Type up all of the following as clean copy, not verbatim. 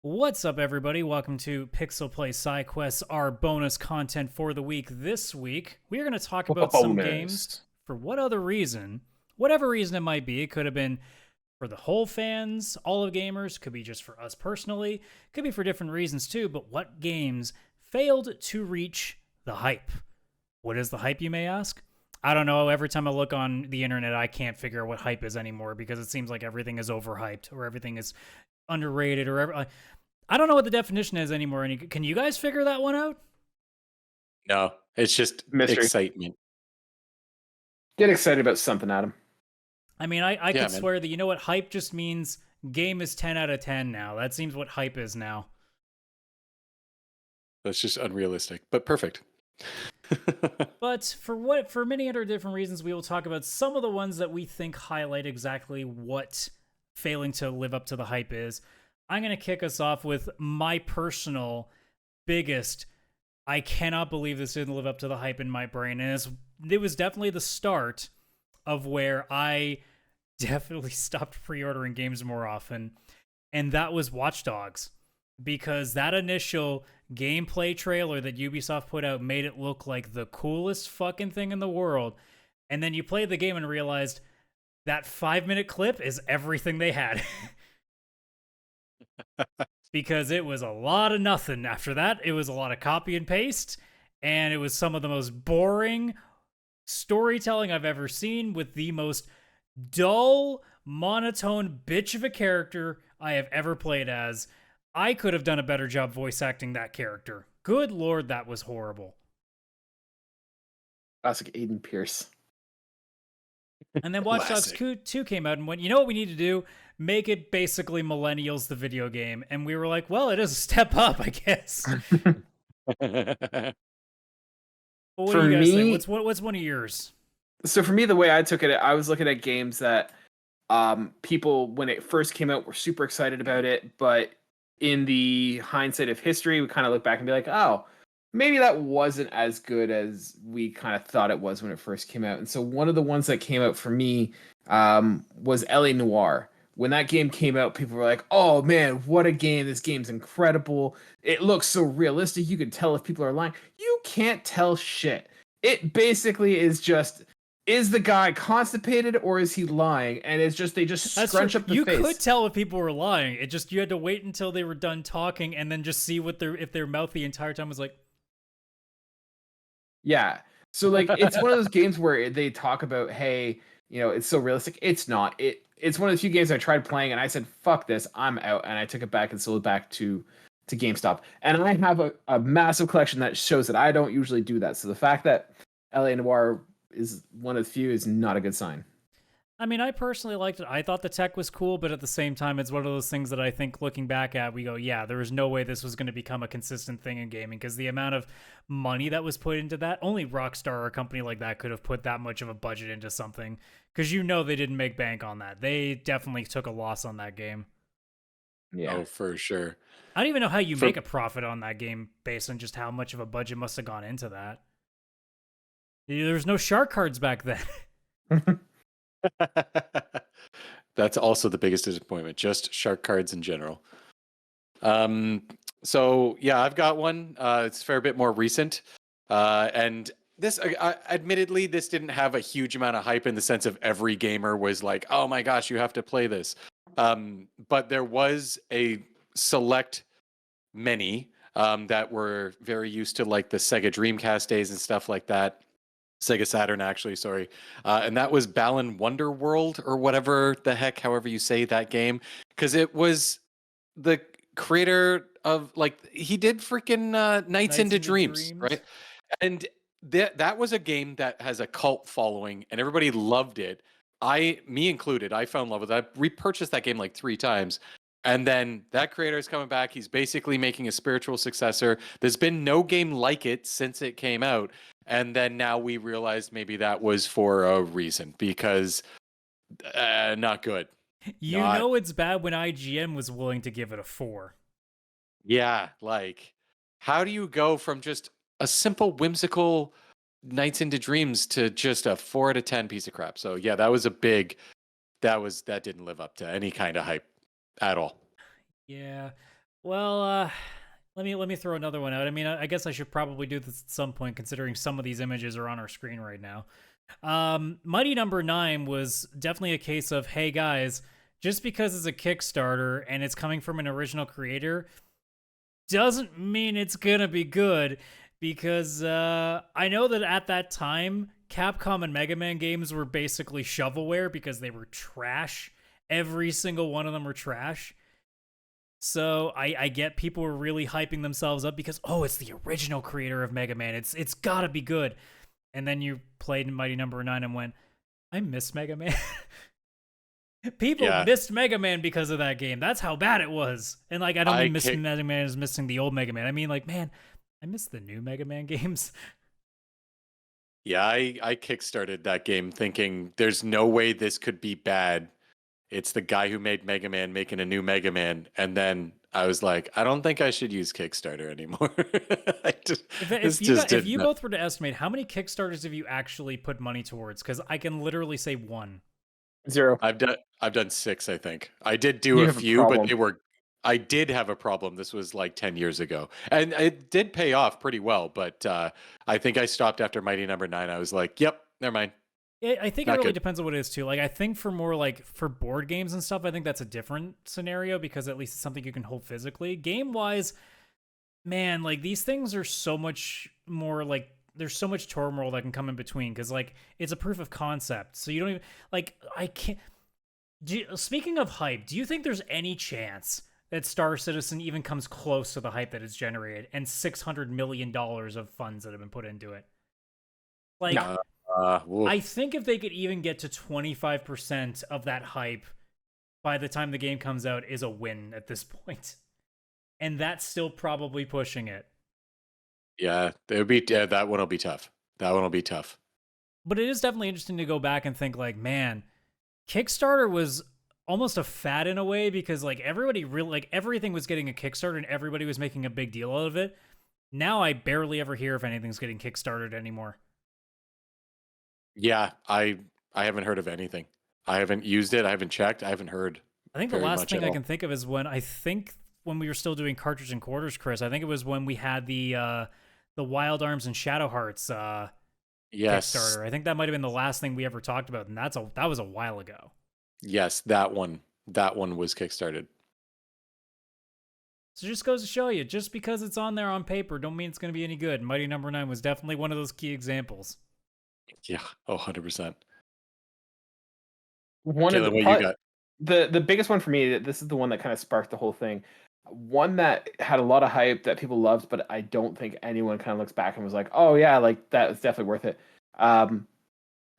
What's up, everybody? Welcome to PixelPlay Sidequests, our bonus content for the week. This week, we are going to talk about some games Bonus. for what other reason, whatever reason it might be. It could have been for the whole fans, all of gamers, could be just for us personally, could be for different reasons too, but what games failed to reach the hype? What is the hype, you may ask? I don't know. Every time I look on the internet, I can't figure out what hype is anymore because it seems like everything is overhyped or everything is underrated or I don't know what the definition is anymore. Can you guys figure that one out? No, it's just Mystery. excitement. Get excited about something, Adam. I mean, I Yeah, could man. swear that you know what hype just means. Game is 10 out of 10 now. That seems what hype is now. That's just unrealistic, but perfect. But for many other different reasons, we will talk about some of the ones that we think highlight exactly what failing to live up to the hype is. I'm going to kick us off with my personal biggest I cannot believe this didn't live up to the hype in my brain. And it was definitely the start of where I definitely stopped pre-ordering games more often. And that was Watch Dogs. Because that initial gameplay trailer that Ubisoft put out made it look like the coolest fucking thing in the world. And then you played the game and realized that 5-minute clip is everything they had. Because it was a lot of nothing after that. It was a lot of copy and paste, and it was some of the most boring storytelling I've ever seen with the most dull, monotone bitch of a character I have ever played as. I could have done a better job voice acting that character. Good lord, that was horrible. Classic Aiden Pierce. And then Watch Dogs 2 came out and went, you know what we need to do? Make it basically Millennials the video game. And we were like, well, it is a step up, I guess. But what For do you guys me- think? What's one of yours? So for me, the way I took it, I was looking at games that people, when it first came out, were super excited about it. But in the hindsight of history, we kind of look back and be like, oh, maybe that wasn't as good as we kind of thought it was when it first came out. And so one of the ones that came out for me was LA Noire. When that game came out, people were like, oh man, what a game. This game's incredible. It looks so realistic. You can tell if people are lying. You can't tell shit. It basically is just, is the guy constipated or is he lying? And it's just, they just scrunch up the you face. could tell if people were lying. It just, you had to wait until they were done talking and then just see if their mouth the entire time was like. Yeah. So like, it's one of those games where they talk about, hey, you know, it's so realistic. It's not. It's one of the few games I tried playing and I said, fuck this, I'm out. And I took it back and sold it back to GameStop. And I have a massive collection that shows that I don't usually do that. So the fact that LA Noire is one of the few is not a good sign. I mean, I personally liked it. I thought the tech was cool, but at the same time, it's one of those things that I think looking back at, we go, yeah, there was no way this was going to become a consistent thing in gaming because the amount of money that was put into that, only Rockstar or a company like that could have put that much of a budget into something because you know they didn't make bank on that. They definitely took a loss on that game. Yeah. Oh, for sure. I don't even know how you make a profit on that game based on just how much of a budget must have gone into that. There's no shark cards back then. That's also the biggest disappointment, just shark cards in general. So yeah, I've got one. It's a fair bit more recent. And this, admittedly, this didn't have a huge amount of hype in the sense of every gamer was like, oh my gosh, you have to play this. But there was a select many that were very used to like the Sega Dreamcast days and stuff like that. Sega Saturn, actually, sorry. And that was Balan Wonderworld or whatever the heck, however you say that game. Because it was the creator of, like, he did freaking Nights into Dreams, right? And that was a game that has a cult following and everybody loved it. Me included, I fell in love with it. I repurchased that game like 3 times. And then that creator is coming back. He's basically making a spiritual successor. There's been no game like it since it came out. And then now we realized maybe that was for a reason because not good. You know it's bad when IGN was willing to give it a 4. Yeah, like how do you go from just a simple whimsical Nights into Dreams to just a 4 out of 10 piece of crap? So yeah, that was a big that didn't live up to any kind of hype at all. Yeah. Well, let me throw another one out. I mean, I guess I should probably do this at some point, considering some of these images are on our screen right now. Mighty Number 9 was definitely a case of, hey guys, just because it's a Kickstarter and it's coming from an original creator doesn't mean it's gonna be good, because I know that at that time Capcom and Mega Man games were basically shovelware because they were trash. Every single one of them were trash. So I get people were really hyping themselves up because, oh, it's the original creator of Mega Man. It's gotta be good. And then you played Mighty Number 9 and went, I miss Mega Man. People missed Mega Man because of that game. That's how bad it was. And like, I don't mean missing Mega Man as missing the old Mega Man. I mean, like, man, I miss the new Mega Man games. Yeah, I kickstarted that game thinking there's no way this could be bad. It's the guy who made Mega Man making a new Mega Man. And then I was like, I don't think I should use Kickstarter anymore. If you both were to estimate, how many Kickstarters have you actually put money towards? Because I can literally say one. 0. I've done 6, I think. I did do a few, but I did have a problem. This was like 10 years ago. And it did pay off pretty well, but I think I stopped after Mighty Number 9. I was like, yep, never mind. I think it really depends on what it is too. Like, I think for more like for board games and stuff, I think that's a different scenario because at least it's something you can hold physically. Game wise, man, like these things are so much more like there's so much turmoil that can come in between because like it's a proof of concept. So you don't even like I can't. Speaking of hype, do you think there's any chance that Star Citizen even comes close to the hype that it's generated and $600 million of funds that have been put into it? Like. No. I think if they could even get to 25% of that hype by the time the game comes out is a win at this point. And that's still probably pushing it. Yeah, that one will be tough. That one will be tough. But it is definitely interesting to go back and think like, man, Kickstarter was almost a fad in a way because like everybody really like everything was getting a Kickstarter and everybody was making a big deal out of it. Now I barely ever hear if anything's getting Kickstarted anymore. Yeah, I haven't heard of anything. I haven't used it. I haven't checked. I haven't heard. I think the last thing I can think of is when we were still doing Cartridge and Quarters, Chris. I think it was when we had the Wild Arms and Shadow Hearts Kickstarter. I think that might have been the last thing we ever talked about, and that was a while ago. Yes, that one was kickstarted. So it just goes to show you, just because it's on there on paper, don't mean it's going to be any good. Mighty Number 9 was definitely one of those key examples. Yeah, 100%. One of the biggest one for me, this is the one that kind of sparked the whole thing. One that had a lot of hype that people loved, but I don't think anyone kind of looks back and was like, "Oh yeah, like that was definitely worth it."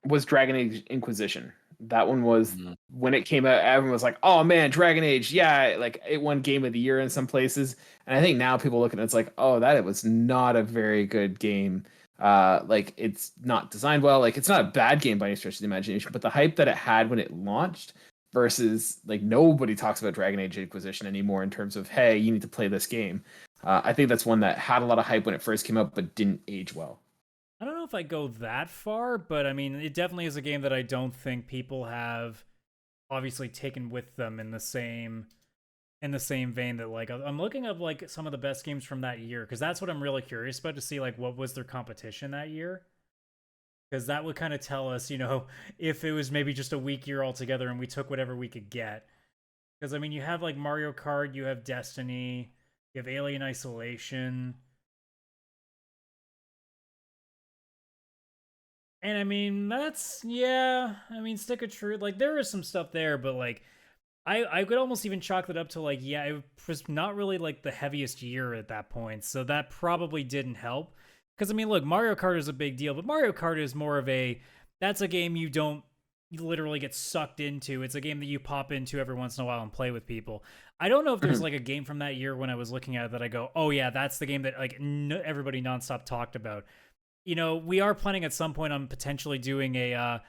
Was Dragon Age Inquisition. That one was when it came out. Everyone was like, "Oh man, Dragon Age, yeah!" Like it won Game of the Year in some places, and I think now people look at it's like, "Oh, that it was not a very good game." Like it's not designed well. Like it's not a bad game by any stretch of the imagination, but the hype that it had when it launched versus like nobody talks about Dragon Age Inquisition anymore in terms of, hey, you need to play this game. I think that's one that had a lot of hype when it first came out, but didn't age well. I don't know if I go that far, but I mean, it definitely is a game that I don't think people have obviously taken with them in the same vein that like I'm looking up like some of the best games from that year because that's what I'm really curious about to see like what was their competition that year, because that would kind of tell us, you know, if it was maybe just a weak year altogether and we took whatever we could get. Because I mean, you have like Mario Kart, you have Destiny, you have Alien Isolation, and I mean Stick of Truth, like there is some stuff there, but like I could almost even chalk that up to like, yeah, it was not really like the heaviest year at that point. So that probably didn't help. Because I mean, look, Mario Kart is a big deal, but Mario Kart is more of that's a game you don't literally get sucked into. It's a game that you pop into every once in a while and play with people. I don't know if there's like a game from that year when I was looking at it that I go, oh yeah, that's the game that like everybody nonstop talked about. You know, we are planning at some point on potentially doing an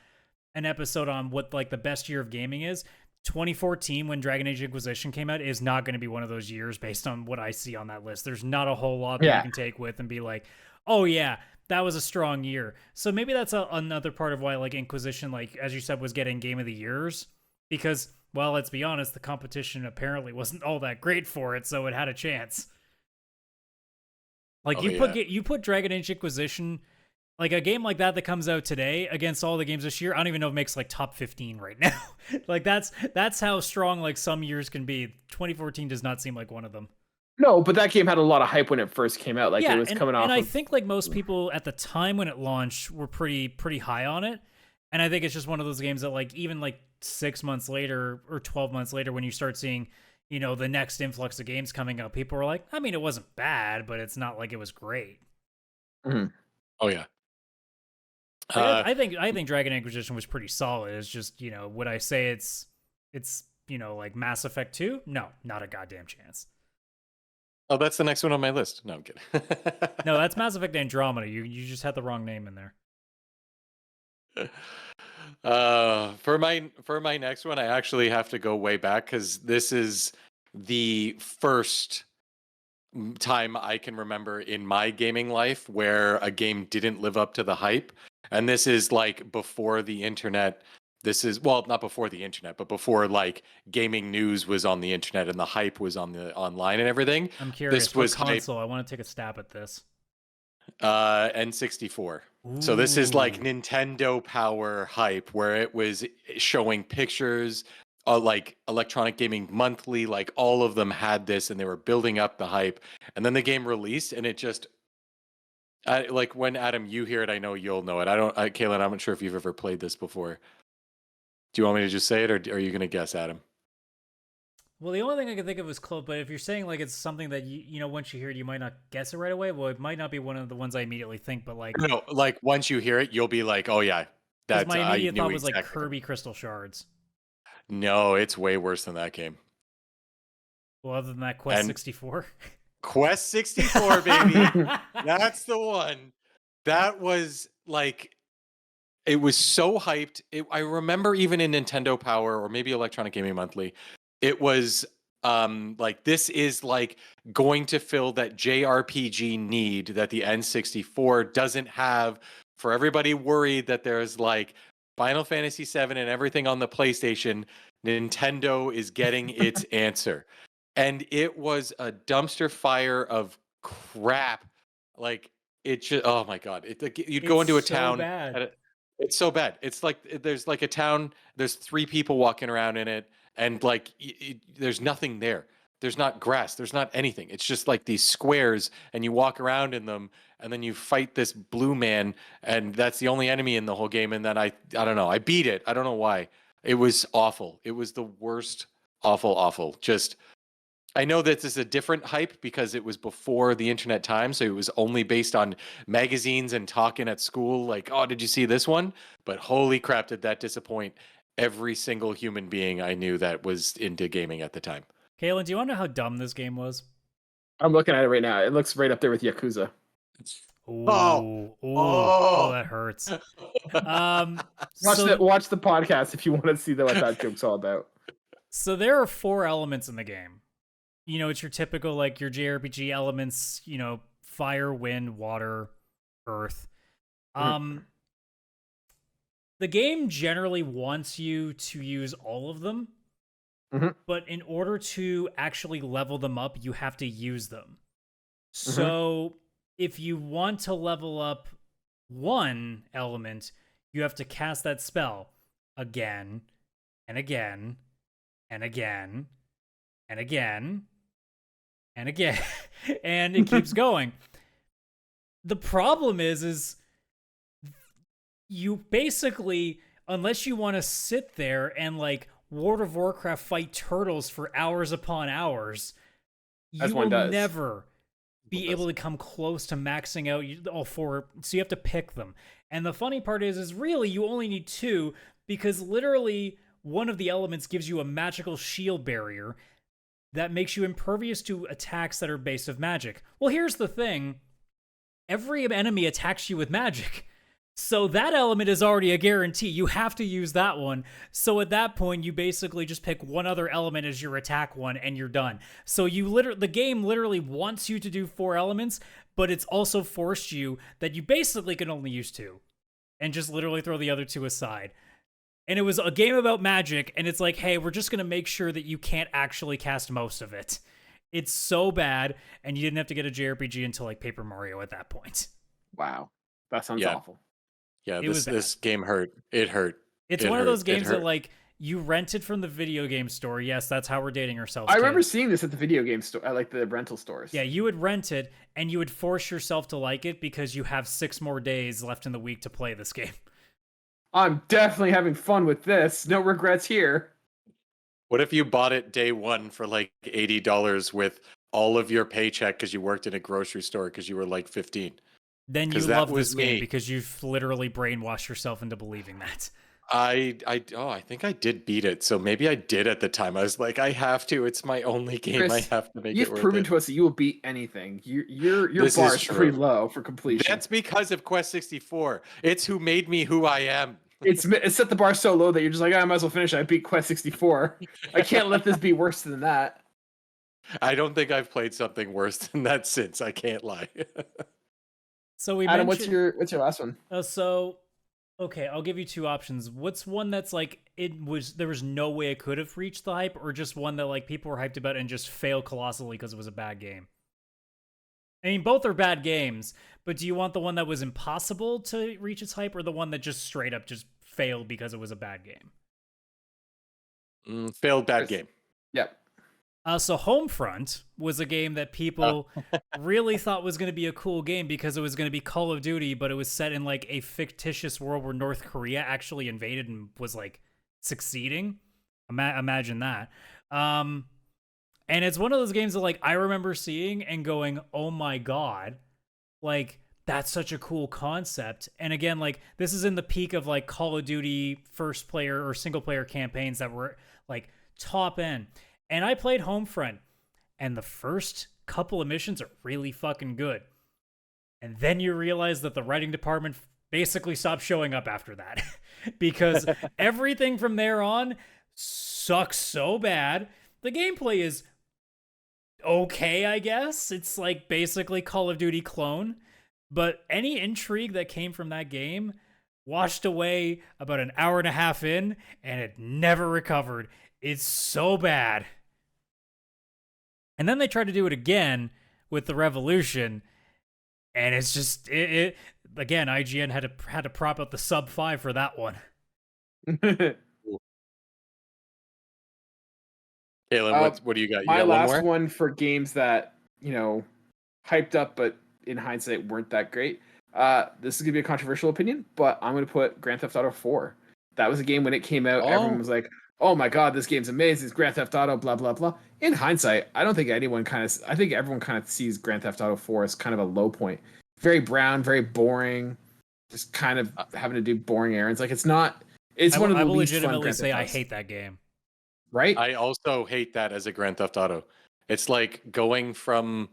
episode on what like the best year of gaming is. 2014, when Dragon Age Inquisition came out, is not going to be one of those years based on what I see on that list. There's not a whole lot that you can take with and be like, oh yeah, that was a strong year. So maybe that's another part of why like Inquisition, like as you said, was getting Game of the Years, because well, let's be honest, the competition apparently wasn't all that great for it, so it had a chance. Like, you put Dragon Age Inquisition, like a game like that comes out today against all the games this year, I don't even know if it makes like top 15 right now. Like, that's how strong like some years can be. 2014 does not seem like one of them. No, but that game had a lot of hype when it first came out. Like, yeah, it was coming off. And I think like most people at the time when it launched were pretty high on it. And I think it's just one of those games that like even like 6 months later or 12 months later, when you start seeing, you know, the next influx of games coming up, people were like, I mean, it wasn't bad, but it's not like it was great. Mm-hmm. Oh yeah. I think Dragon Inquisition was pretty solid. It's just, you know, would I say it's you know, like Mass Effect 2? No, not a goddamn chance. Oh, that's the next one on my list. No, I'm kidding. No, that's Mass Effect Andromeda. You just had the wrong name in there. For my next one, I actually have to go way back because this is the first time I can remember in my gaming life where a game didn't live up to the hype. And this is like before the internet. This is, well, not before the internet, but before like gaming news was on the internet and the hype was on the online and everything. I'm curious. This was what console? I want to take a stab at this. N64. Ooh. So this is like Nintendo power hype where it was showing pictures, like Electronic Gaming Monthly, like all of them had this and they were building up the hype. And then the game released and it just, like when Adam, you hear it, I know you'll know it. Kaylan, I'm not sure if you've ever played this before. Do you want me to just say it, or are you going to guess, Adam? Well, the only thing I can think of is close, but if you're saying like it's something that you know once you hear it, you might not guess it right away. Well, it might not be one of the ones I immediately think, but like no, like once you hear it, you'll be like, oh yeah, that's my immediate thought was exactly. like Kirby Crystal Shards. No, it's way worse than that game. Well, other than that, Quest 64. Quest 64, baby, that's the one. That was like. It was so hyped. I remember even in Nintendo Power or maybe Electronic Gaming Monthly, it was like this is like going to fill that JRPG need that the N64 doesn't have. For everybody worried that there's like Final Fantasy VII and everything on the PlayStation, Nintendo is getting its answer. And it was a dumpster fire of crap. Like it just, oh my God. You'd go into a town. It's so bad. It's like there's like a town. There's 3 people walking around in it, and like there's nothing there. There's not grass. There's not anything. It's just like these squares, and you walk around in them, and then you fight this blue man, and that's the only enemy in the whole game. And then I don't know. I beat it. I don't know why. It was awful. It was the worst. Awful. Just. I know that this is a different hype because it was before the internet time, so it was only based on magazines and talking at school, like, oh, did you see this one? But holy crap, did that disappoint every single human being I knew that was into gaming at the time. Kaylan, do you want to know how dumb this game was? I'm looking at it right now. It looks right up there with Yakuza. Oh, that hurts. Watch the podcast if you want to see what that joke's all about. So there are 4 elements in the game. You know, it's your typical, like, your JRPG elements, you know, fire, wind, water, earth. The game generally wants you to use all of them, but in order to actually level them up, you have to use them. So if you want to level up one element, you have to cast that spell again and again and again and again and again, and it keeps going. The problem is you basically, unless you want to sit there and like World of Warcraft fight turtles for hours upon hours, you will never be able to come close to maxing out all 4. So you have to pick them. And the funny part is really you only need 2 because literally one of the elements gives you a magical shield barrier that makes you impervious to attacks that are based of magic. Well, here's the thing. Every enemy attacks you with magic. So that element is already a guarantee. You have to use that one. So at that point, you basically just pick one other element as your attack one and you're done. So the game literally wants you to do 4 elements, but it's also forced you that you basically can only use 2 and just literally throw the other 2 aside. And it was a game about magic, and it's like, hey, we're just going to make sure that you can't actually cast most of it. It's so bad, and you didn't have to get a JRPG until like Paper Mario at that point. Wow. That sounds Yeah. awful. Yeah, It was this game hurt. It hurt. It's It one of hurt. those It games that hurt. like you rented from the video game store. Yes, that's how we're dating ourselves. I remember kids. seeing this at the video game store, at like the rental stores. Yeah, you would rent it, and you would force yourself to like it because you have 6 more days left in the week to play this game. I'm definitely having fun with this. No regrets here. What if you bought it day one for like $80 with all of your paycheck because you worked in a grocery store because you were like 15? Then you 'Cause that love was this game me. because you've literally brainwashed yourself into believing that. I think I did beat it. So maybe I did at the time. I was like, I have to. It's my only game. Chris, I have to make it You've worth proven it. to us that you will beat anything. Your This bar is is pretty true. low for completion. That's because of Quest 64. It's who made me who I am. It's set the bar so low that you're just like, I might as well finish it. I beat Quest 64. I can't let this be worse than that. I don't think I've played something worse than that since. I can't lie. So we Adam, mentioned what's your last one? Okay, I'll give you 2 options. What's one that's like there was no way it could have reached the hype, or just one that like people were hyped about and just failed colossally because it was a bad game? I mean, both are bad games, but do you want the one that was impossible to reach its hype, or the one that just straight up just failed because it was a bad game? Failed bad Chris. game. Yep. So Homefront was a game that people really thought was going to be a cool game because it was going to be Call of Duty, but it was set in like a fictitious world where North Korea actually invaded and was like succeeding. Imagine that. And it's one of those games that like I remember seeing and going, "Oh my god." Like that's such a cool concept. And again, like this is in the peak of like Call of Duty first player or single player campaigns that were like top end. And I played Homefront, and the first couple of missions are really fucking good. And then you realize that the writing department basically stopped showing up after that because everything from there on sucks so bad. The gameplay is okay, I guess. It's like basically Call of Duty clone, but any intrigue that came from that game washed away about an hour and a half in, and it never recovered. It's so bad. And then they tried to do it again with the Revolution, and it's just it again. IGN had to prop up the sub 5 for that one. Kaylan, what do you got? You My got last one more? one for games that, hyped up, but in hindsight weren't that great. This is going to be a controversial opinion, but I'm going to put Grand Theft Auto 4. That was a game when it came out, everyone was like, oh my god, this game's amazing, it's Grand Theft Auto, blah, blah, blah. In hindsight, I think everyone kind of sees Grand Theft Auto 4 as kind of a low point. Very brown, very boring, just kind of having to do boring errands. Like, it's one of the I will least fun legitimately Grand say Theft I Autos. hate that game. Right? I also hate that as a Grand Theft Auto. It's like going from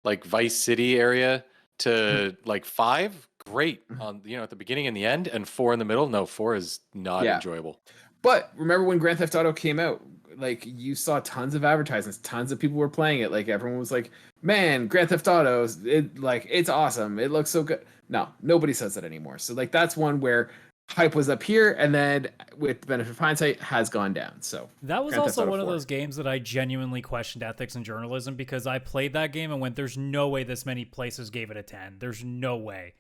like Vice City area to like 5, great on at the beginning and the end, and 4 in the middle. No, 4 is not enjoyable. But remember when Grand Theft Auto came out, like you saw tons of advertisements, tons of people were playing it. Like everyone was like, "Man, Grand Theft Auto, it's awesome. It looks so good." No, nobody says that anymore. So like that's one where hype was up here, and then with the benefit of hindsight, has gone down. So that was Grand Theft also Auto one of 4. those games that I genuinely questioned ethics and journalism because I played that game and went, "There's no way this many places gave it a 10. There's no way."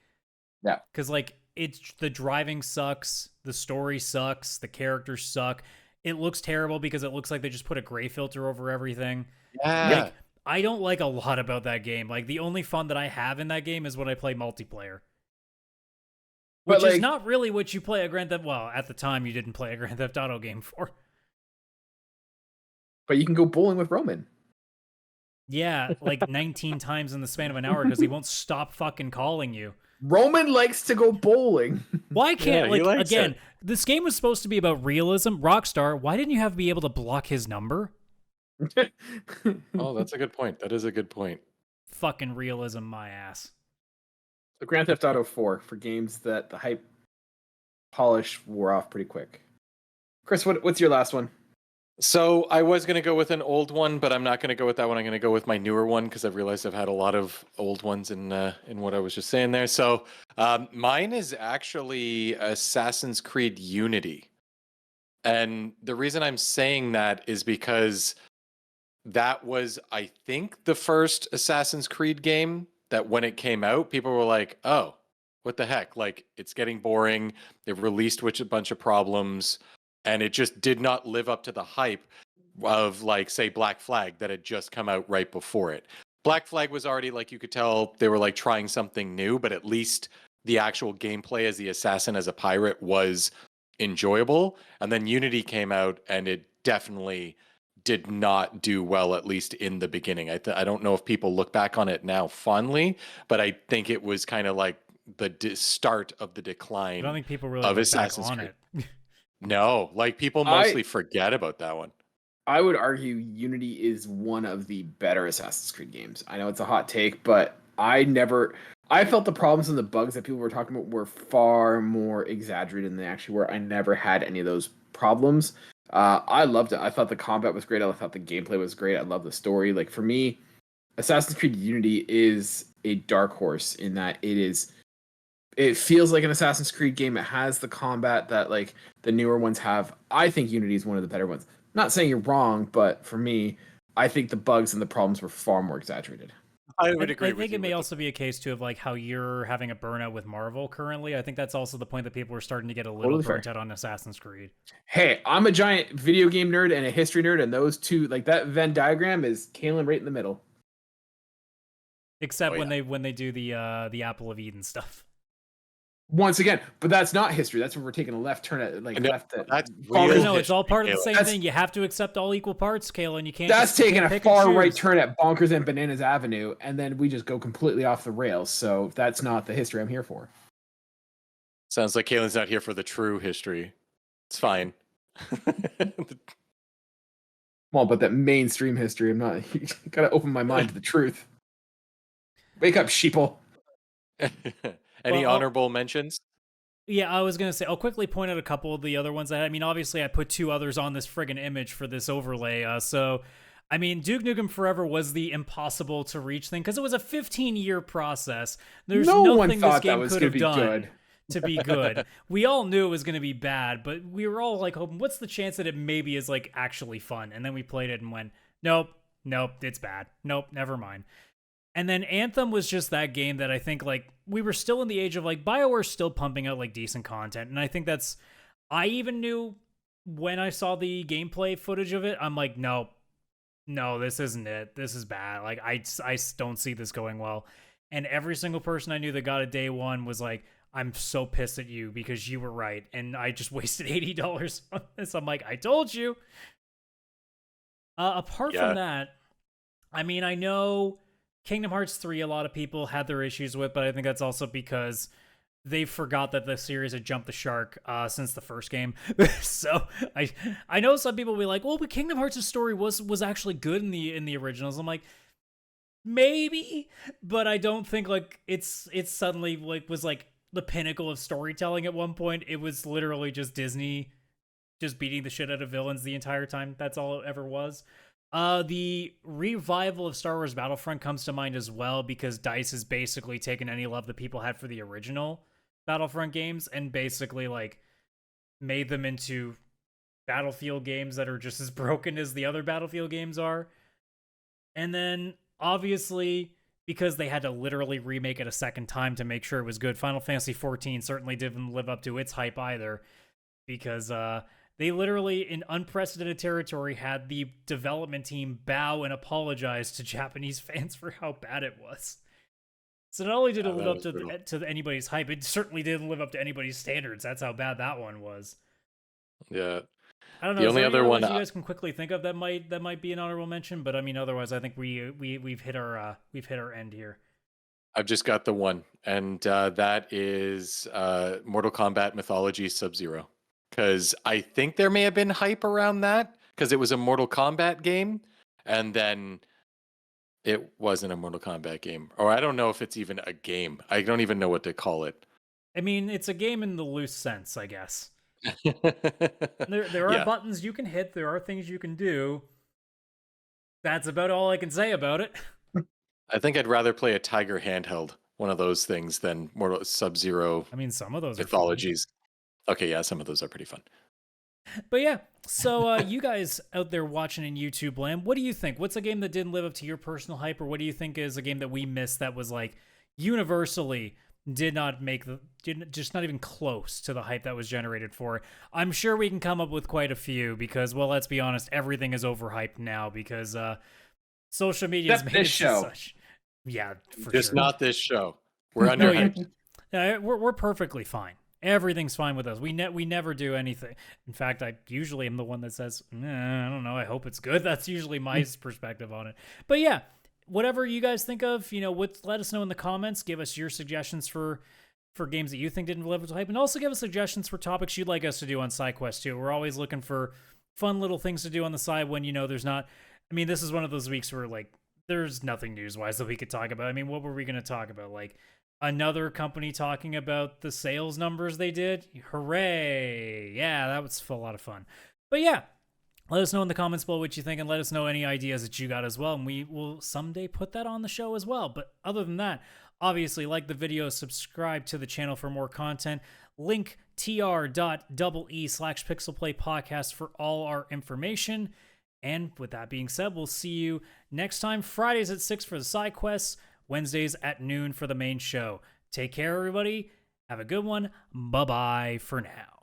Yeah, because like the driving sucks, the story sucks, the characters suck. It looks terrible because it looks like they just put a gray filter over everything. Yeah. Like, I don't like a lot about that game. Like the only fun that I have in that game is when I play multiplayer. Which is not really what you play a Grand Theft. Well, at the time you didn't play a Grand Theft Auto game for. But you can go bowling with Roman. Yeah, like 19 times in the span of an hour because he won't stop fucking calling you. Roman likes to go bowling. Why can't, he likes again, it. this game was supposed to be about realism. Rockstar, why didn't you have to be able to block his number? Oh, that's a good point. That is a good point. Fucking realism, my ass. So Grand Theft Auto 4 for games that the hype polish wore off pretty quick. Chris, what's your last one? So I was going to go with an old one, but I'm not going to go with that one. I'm going to go with my newer one because I've realized I've had a lot of old ones in what I was just saying there. So mine is actually Assassin's Creed Unity. And the reason I'm saying that is because that was, I think, the first Assassin's Creed game that when it came out, people were like, oh, what the heck? Like, it's getting boring. They've released a bunch of problems, and it just did not live up to the hype of, like, say, Black Flag that had just come out right before it. Black Flag was already, like, you could tell they were, like, trying something new, but at least the actual gameplay as the assassin, as a pirate, was enjoyable. And then Unity came out, and it definitely did not do well, at least in the beginning. I don't know if people look back on it now fondly, but I think it was kind of like the start of the I decline don't think people really of look back Assassin's on Creed. it. No, like people mostly forget about that one. I would argue Unity is one of the better Assassin's Creed games. I know it's a hot take, but I felt the problems and the bugs that people were talking about were far more exaggerated than they actually were. I never had any of those problems. I loved it. I thought the combat was great. I thought the gameplay was great. I love the story. Like, for me, Assassin's Creed Unity is a dark horse in that it feels like an Assassin's Creed game. It has the combat that, like, the newer ones have. I think Unity is one of the better ones. Not saying you're wrong, but for me, I think the bugs and the problems were far more exaggerated. I would agree I with think you. it may also be a case too of like how you're having a burnout with Marvel currently. I think that's also the point that people are starting to get a little Totally burnt fair. out on Assassin's Creed. Hey, I'm a giant video game nerd and a history nerd, and those two, like, that Venn diagram is Kaylan right in the middle. Except Oh, when they do the Apple of Eden stuff. Once again, but that's not history. That's when we're taking a left turn at, like, No, left. that's bonkers. real No, it's all part of the Kaylan. same thing. You have to accept all equal parts, Kaylan. You can't. That's you taking can't a pick and far right choose. turn at Bonkers and Bananas Avenue, and then we just go completely off the rails. So that's not the history I'm here for. Sounds like Kaylan's not here for the true history. It's fine. Well, but that mainstream history, I'm not. You gotta open my mind to the truth. Wake up, sheeple. Any Well, honorable mentions? Yeah, I was gonna say I'll quickly point out a couple of the other ones. I mean, obviously, I put two others on this friggin' image for this overlay. So, I mean, Duke Nukem Forever was the impossible to reach thing because it was a 15-year process. There's No one nothing this thought that game was could gonna have be done good. to be good. We all knew it was gonna be bad, but we were all like, hoping, what's the chance that it maybe is like actually fun? And then we played it and went, nope, it's bad. Nope, never mind. And then Anthem was just that game that I think, like, we were still in the age of, like, BioWare's still pumping out, like, decent content. And I think I even knew when I saw the gameplay footage of it, I'm like, no, this isn't it. This is bad. Like, I don't see this going well. And every single person I knew that got it day one was like, I'm so pissed at you because you were right. And I just wasted $80 on this. I'm like, I told you. Apart from that, I mean, I know Kingdom Hearts 3, a lot of people had their issues with, but I think that's also because they forgot that the series had jumped the shark since the first game. So I know some people will be like, well, but Kingdom Hearts' story was actually good in the originals. I'm like, maybe, but I don't think like it's suddenly like was like the pinnacle of storytelling at one point. It was literally just Disney just beating the shit out of villains the entire time. That's all it ever was. The revival of Star Wars Battlefront comes to mind as well because DICE has basically taken any love that people had for the original Battlefront games and basically like made them into Battlefield games that are just as broken as the other Battlefield games are. And then obviously because they had to literally remake it a second time to make sure it was good, Final Fantasy XIV certainly didn't live up to its hype either because they literally, in unprecedented territory, had the development team bow and apologize to Japanese fans for how bad it was. So not only did it live up to anybody's hype, it certainly didn't live up to anybody's standards. That's how bad that one was. Yeah. I don't know. The only other one you guys can quickly think of that might be an honorable mention, but I mean, otherwise, I think we've hit our end here. I've just got the one, and that is Mortal Kombat Mythology Sub-Zero. Because I think there may have been hype around that because it was a Mortal Kombat game, and then it wasn't a Mortal Kombat game. Or I don't know if it's even a game. I don't even know what to call it. I mean, it's a game in the loose sense, I guess. There are buttons you can hit. There are things you can do. That's about all I can say about it. I think I'd rather play a Tiger handheld, one of those things, than Mortal Sub-Zero. I mean, some of those mythologies. Okay, yeah, some of those are pretty fun. But yeah, so you guys out there watching in YouTube land, what do you think? What's a game that didn't live up to your personal hype, or what do you think is a game that we missed that was like universally did not make the didn't just not even close to the hype that was generated for it? I'm sure we can come up with quite a few because, well, let's be honest, everything is overhyped now because social media has Except made this it show. such. Yeah, for Just sure. not this show. We're No, underhyped. we're perfectly fine. Everything's fine with us. We never do anything. In fact, I usually am the one that says, I don't know. I hope it's good. That's usually my perspective on it. But yeah, whatever you guys think of, let us know in the comments. Give us your suggestions for games that you think didn't live up to hype, and also give us suggestions for topics you'd like us to do on Sidequests too. We're always looking for fun little things to do on the side when there's not. I mean, this is one of those weeks where like there's nothing news-wise that we could talk about. I mean, what were we going to talk about? Like another company talking about the sales numbers they did? Hooray! Yeah, that was a lot of fun. But yeah, let us know in the comments below what you think, and let us know any ideas that you got as well, and we will someday put that on the show as well. But other than that, obviously, like the video, subscribe to the channel for more content. Link tr.ee/pixelplaypodcast for all our information. And with that being said, we'll see you next time. Fridays at 6 for the side quests, Wednesdays at noon for the main show. Take care, everybody. Have a good one. Bye-bye for now.